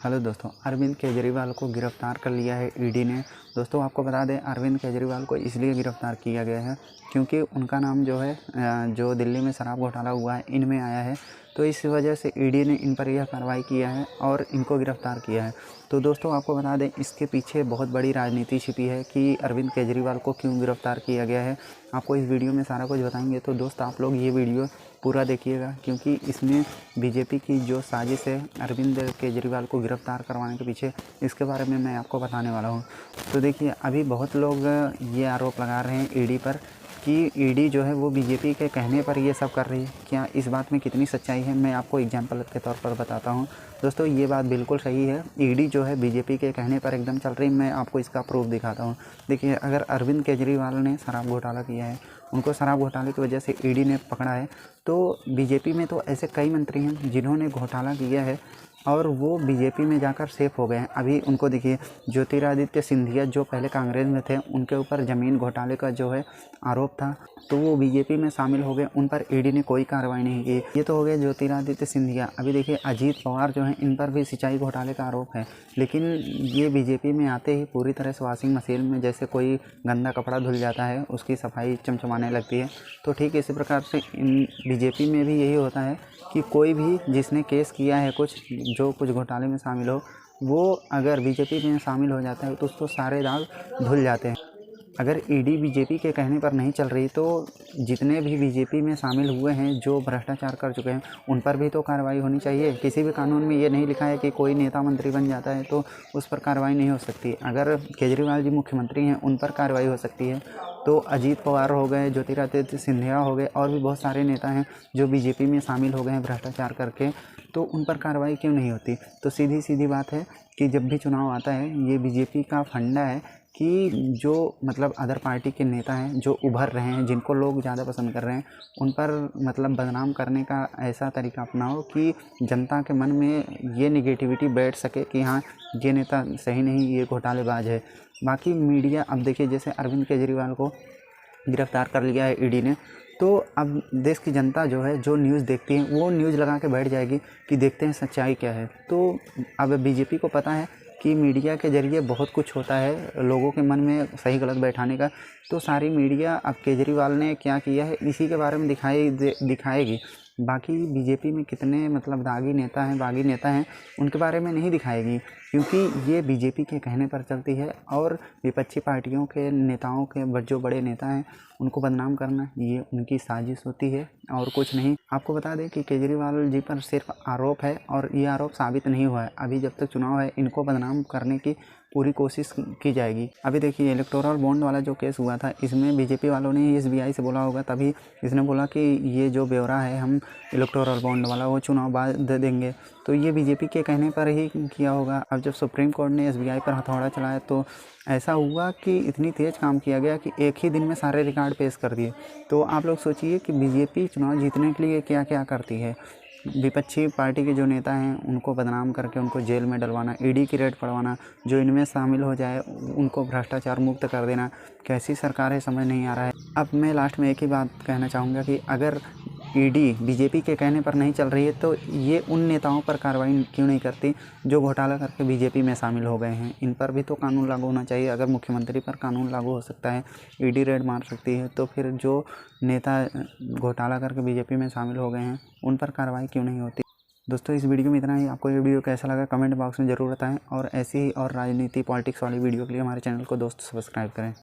Hello दोस्तों, अरविंद केजरीवाल को गिरफ़्तार कर लिया है ईडी ने। दोस्तों आपको बता दें, अरविंद केजरीवाल को इसलिए गिरफ़्तार किया गया है क्योंकि उनका नाम जो है जो दिल्ली में शराब घोटाला हुआ है इनमें आया है। तो इस वजह से ईडी ने इन पर यह कार्रवाई किया है और इनको गिरफ़्तार किया है। तो दोस्तों आपको बता दें, इसके पीछे बहुत बड़ी राजनीति छिपी है कि अरविंद केजरीवाल को क्यों गिरफ़्तार किया गया है। आपको इस वीडियो में सारा कुछ बताएंगे। तो दोस्त आप लोग ये वीडियो पूरा देखिएगा क्योंकि इसमें बीजेपी की जो साजिश है अरविंद केजरीवाल को गिरफ़्तार करवाने के पीछे, इसके बारे में मैं आपको बताने वाला हूँ। तो देखिए, अभी बहुत लोग ये आरोप लगा रहे हैं ईडी पर कि ईडी जो है वो बीजेपी के कहने पर ये सब कर रही है। क्या इस बात में कितनी सच्चाई है, मैं आपको एग्जाम्पल के तौर पर बताता हूँ। दोस्तों ये बात बिल्कुल सही है, ईडी जो है बीजेपी के कहने पर एकदम चल रही। मैं आपको इसका प्रूफ दिखाता हूँ। देखिए, अगर अरविंद केजरीवाल ने शराब घोटाला किया है, उनको शराब घोटाले की वजह से ईडी ने पकड़ा है, तो बीजेपी में तो ऐसे कई मंत्री हैं जिन्होंने घोटाला किया है और वो बीजेपी में जाकर सेफ हो गए हैं। अभी उनको देखिए, ज्योतिरादित्य सिंधिया जो पहले कांग्रेस में थे, उनके ऊपर ज़मीन घोटाले का जो है आरोप था, तो वो बीजेपी में शामिल हो गए। उन पर ईडी ने कोई कार्रवाई नहीं की। ये तो हो गया ज्योतिरादित्य सिंधिया। अभी देखिए, अजीत पवार जो हैं, इन पर भी सिंचाई घोटाले का आरोप है, लेकिन ये बीजेपी में आते ही पूरी तरह से वॉशिंग मशीन में जैसे कोई गंदा कपड़ा धुल जाता है, उसकी सफाई चमचमाने लगती है। तो ठीक इसी प्रकार से इन बीजेपी में भी यही होता है कि कोई भी जिसने केस किया है, जो कुछ घोटाले में शामिल हो, वो अगर बीजेपी में शामिल हो जाता है तो उसको सारे दाग धुल जाते हैं। अगर ईडी बीजेपी के कहने पर नहीं चल रही तो जितने भी बीजेपी में शामिल हुए हैं, जो भ्रष्टाचार कर चुके हैं, उन पर भी तो कार्रवाई होनी चाहिए। किसी भी कानून में ये नहीं लिखा है कि कोई नेता मंत्री बन जाता है तो उस पर कार्रवाई नहीं हो सकती। अगर केजरीवाल जी मुख्यमंत्री हैं, उन पर कार्रवाई हो सकती है। तो अजीत पवार हो गए, ज्योतिरादित्य सिंधिया हो गए, और भी बहुत सारे नेता हैं जो बीजेपी में शामिल हो गए हैं भ्रष्टाचार करके, तो उन पर कार्रवाई क्यों नहीं होती। तो सीधी सीधी बात है कि जब भी चुनाव आता है, ये बीजेपी का फंडा है कि जो मतलब अदर पार्टी के नेता हैं, जो उभर रहे हैं, जिनको लोग ज़्यादा पसंद कर रहे हैं, उन पर मतलब बदनाम करने का ऐसा तरीका अपनाओ कि जनता के मन में ये नेगेटिविटी बैठ सके कि हाँ, ये नेता सही नहीं, ये घोटालेबाज है। बाकी मीडिया, अब देखिए, जैसे अरविंद केजरीवाल को गिरफ़्तार कर लिया है ईडी ने, तो अब देश की जनता जो है, जो न्यूज़ देखती है, वो न्यूज़ लगा के बैठ जाएगी कि देखते हैं सच्चाई क्या है। तो अब बीजेपी को पता है कि मीडिया के ज़रिए बहुत कुछ होता है लोगों के मन में सही गलत बैठाने का। तो सारी मीडिया अब केजरीवाल ने क्या किया है इसी के बारे में दिखाएगी। बाकी बीजेपी में कितने मतलब दागी नेता हैं, बागी नेता हैं, उनके बारे में नहीं दिखाएगी, क्योंकि ये बीजेपी के कहने पर चलती है। और विपक्षी पार्टियों के नेताओं के जो बड़े नेता हैं, उनको बदनाम करना ये उनकी साजिश होती है और कुछ नहीं। आपको बता दें कि केजरीवाल जी पर सिर्फ आरोप है और ये आरोप साबित नहीं हुआ है। अभी जब तक चुनाव है, इनको बदनाम करने की पूरी कोशिश की जाएगी। अभी देखिए, इलेक्टोरल बॉन्ड वाला जो केस हुआ था, इसमें बीजेपी वालों ने एसबीआई से बोला होगा, तभी इसने बोला कि ये जो ब्यौरा है हम इलेक्टोरल बॉन्ड वाला वो चुनाव बाद दे देंगे। तो ये बीजेपी के कहने पर ही किया होगा। अब जब सुप्रीम कोर्ट ने एसबीआई पर हथौड़ा चलाया तो ऐसा हुआ कि इतनी तेज़ काम किया गया कि एक ही दिन में सारे रिकॉर्ड पेश कर दिए। तो आप लोग सोचिए कि बीजेपी चुनाव जीतने के लिए क्या क्या करती है। विपक्षी पार्टी के जो नेता हैं, उनको बदनाम करके उनको जेल में डलवाना, ईडी की रेड पड़वाना, जो इनमें शामिल हो जाए उनको भ्रष्टाचार मुक्त कर देना। कैसी सरकार है, समझ नहीं आ रहा है। अब मैं लास्ट में एक ही बात कहना चाहूँगा कि अगर ईडी बीजेपी के कहने पर नहीं चल रही है तो ये उन नेताओं पर कार्रवाई क्यों नहीं करती जो घोटाला करके बीजेपी में शामिल हो गए हैं। इन पर भी तो कानून लागू होना चाहिए। अगर मुख्यमंत्री पर कानून लागू हो सकता है, ईडी रेड मार सकती है, तो फिर जो नेता घोटाला करके बीजेपी में शामिल हो गए हैं, उन पर कार्रवाई क्यों नहीं होती। दोस्तों इस वीडियो में इतना ही। आपको ये वीडियो कैसा लगा कमेंट बॉक्स में ज़रूर बताएं, और ऐसी ही और राजनीति पॉलिटिक्स वाली वीडियो के लिए हमारे चैनल को दोस्त सब्सक्राइब करें।